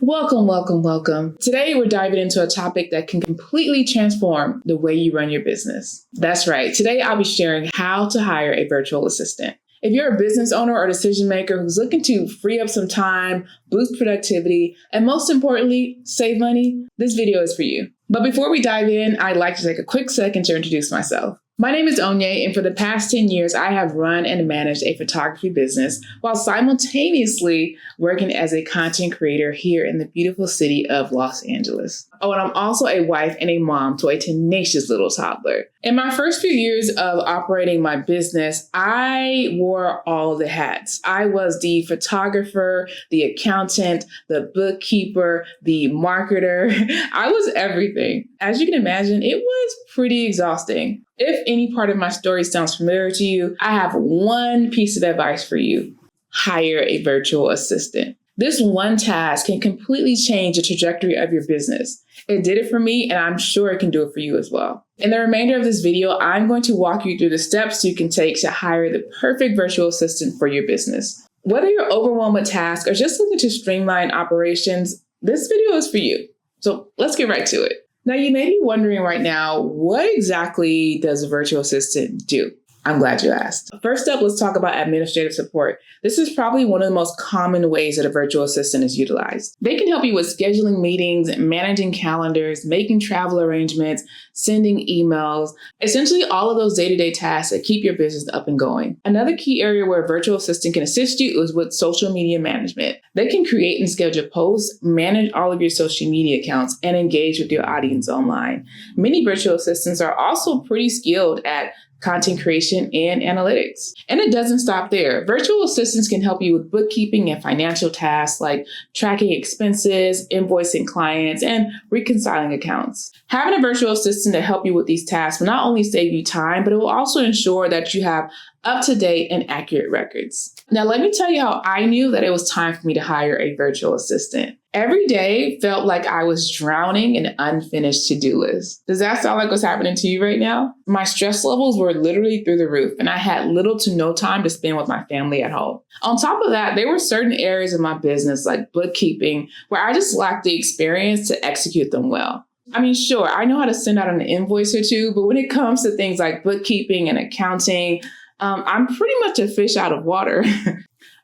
Welcome, welcome, welcome. Today, we're diving into a topic that can completely transform the way you run your business. That's right. Today, I'll be sharing how to hire a virtual assistant. If you're a business owner or decision maker who's looking to free up some time, boost productivity, and most importantly, save money, this video is for you. But before we dive in, I'd like to take a quick second to introduce myself. My name is Onye, and for the past 10 years, I have run and managed a photography business while simultaneously working as a content creator here in the beautiful city of Los Angeles. Oh, and I'm also a wife and a mom to a tenacious little toddler. In my first few years of operating my business, I wore all the hats. I was the photographer, the accountant, the bookkeeper, the marketer. I was everything. As you can imagine, it was pretty exhausting. If any part of my story sounds familiar to you, I have one piece of advice for you. Hire a virtual assistant. This one task can completely change the trajectory of your business. It did it for me, and I'm sure it can do it for you as well. In the remainder of this video, I'm going to walk you through the steps you can take to hire the perfect virtual assistant for your business. Whether you're overwhelmed with tasks or just looking to streamline operations, this video is for you. So let's get right to it. Now, you may be wondering right now, what exactly does a virtual assistant do? I'm glad you asked. First up, let's talk about administrative support. This is probably one of the most common ways that a virtual assistant is utilized. They can help you with scheduling meetings, managing calendars, making travel arrangements, sending emails, essentially all of those day-to-day tasks that keep your business up and going. Another key area where a virtual assistant can assist you is with social media management. They can create and schedule posts, manage all of your social media accounts, and engage with your audience online. Many virtual assistants are also pretty skilled at content creation and analytics. And it doesn't stop there. Virtual assistants can help you with bookkeeping and financial tasks like tracking expenses, invoicing clients, and reconciling accounts. Having a virtual assistant to help you with these tasks will not only save you time, but it will also ensure that you have up-to-date and accurate records. Now, let me tell you how I knew that it was time for me to hire a virtual assistant. Every day felt like I was drowning in an unfinished to-do list. Does that sound like what's happening to you right now? My stress levels were literally through the roof, and I had little to no time to spend with my family at home. On top of that, there were certain areas of my business, like bookkeeping, where I just lacked the experience to execute them well. I mean, sure, I know how to send out an invoice or two, but when it comes to things like bookkeeping and accounting, I'm pretty much a fish out of water.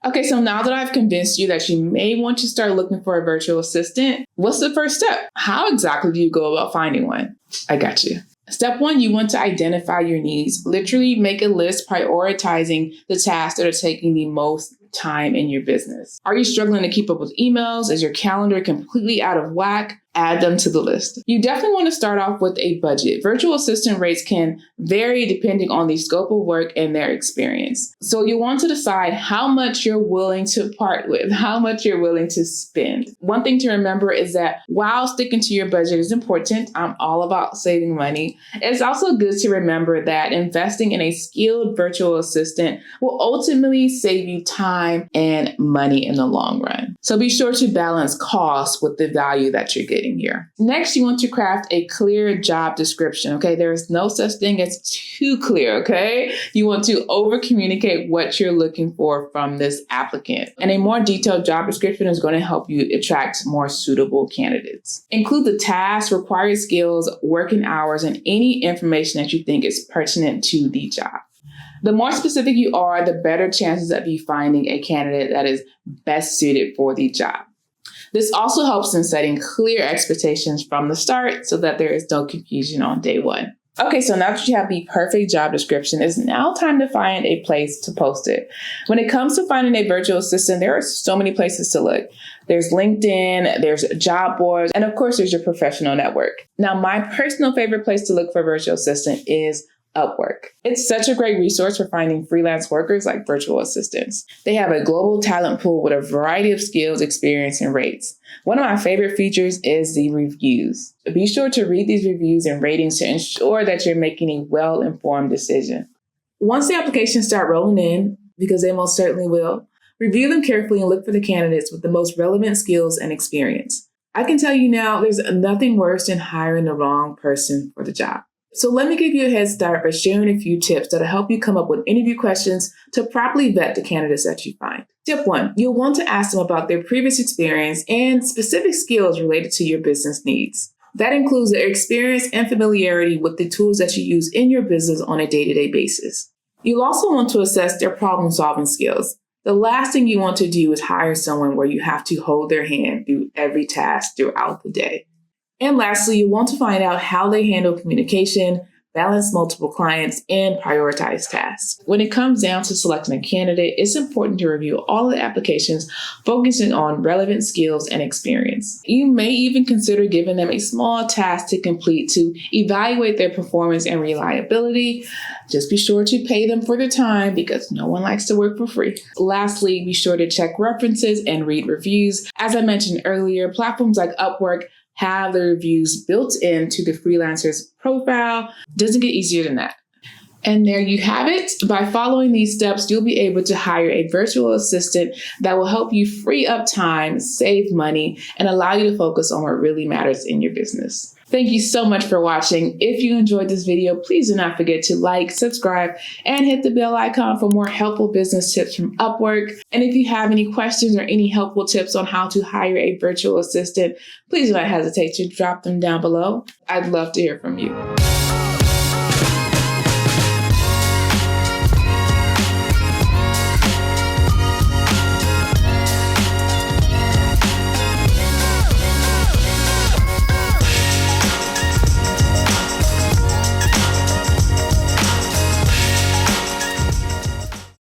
Okay, so now that I've convinced you that you may want to start looking for a virtual assistant, what's the first step? How exactly do you go about finding one? I got you. Step 1, you want to identify your needs. Literally make a list prioritizing the tasks that are taking the most time in your business. Are you struggling to keep up with emails? Is your calendar completely out of whack? Add them to the list. You definitely want to start off with a budget. Virtual assistant rates can vary depending on the scope of work and their experience. So you want to decide how much you're willing to part with, how much you're willing to spend. One thing to remember is that while sticking to your budget is important, I'm all about saving money. It's also good to remember that investing in a skilled virtual assistant will ultimately save you time and money in the long run. So be sure to balance costs with the value that you're getting here. Next, you want to craft a clear job description. Okay, there is no such thing as too clear. Okay, you want to over communicate what you're looking for from this applicant. And a more detailed job description is going to help you attract more suitable candidates. Include the tasks, required skills, working hours, and any information that you think is pertinent to the job. The more specific you are, the better chances of you finding a candidate that is best suited for the job. This also helps in setting clear expectations from the start so that there is no confusion on day one. Okay, so now that you have the perfect job description, it's now time to find a place to post it. When it comes to finding a virtual assistant, there are so many places to look. There's LinkedIn, there's job boards, and of course, there's your professional network. Now, my personal favorite place to look for a virtual assistant is Upwork. It's such a great resource for finding freelance workers like virtual assistants. They have a global talent pool with a variety of skills, experience, and rates. One of my favorite features is the reviews. Be sure to read these reviews and ratings to ensure that you're making a well-informed decision. Once the applications start rolling in, because they most certainly will, review them carefully and look for the candidates with the most relevant skills and experience. I can tell you now, there's nothing worse than hiring the wrong person for the job. So let me give you a head start by sharing a few tips that'll help you come up with interview questions to properly vet the candidates that you find. Tip 1, you'll want to ask them about their previous experience and specific skills related to your business needs. That includes their experience and familiarity with the tools that you use in your business on a day-to-day basis. You'll also want to assess their problem-solving skills. The last thing you want to do is hire someone where you have to hold their hand through every task throughout the day. And lastly, you want to find out how they handle communication, balance multiple clients, and prioritize tasks. When it comes down to selecting a candidate, it's important to review all the applications, focusing on relevant skills and experience. You may even consider giving them a small task to complete to evaluate their performance and reliability. Just be sure to pay them for their time because no one likes to work for free. Lastly, be sure to check references and read reviews. As I mentioned earlier, platforms like Upwork have the reviews built into the freelancer's profile. Doesn't get easier than that. And there you have it. By following these steps, you'll be able to hire a virtual assistant that will help you free up time, save money, and allow you to focus on what really matters in your business. Thank you so much for watching. If you enjoyed this video, please do not forget to like, subscribe, and hit the bell icon for more helpful business tips from Upwork. And if you have any questions or any helpful tips on how to hire a virtual assistant, please do not hesitate to drop them down below. I'd love to hear from you.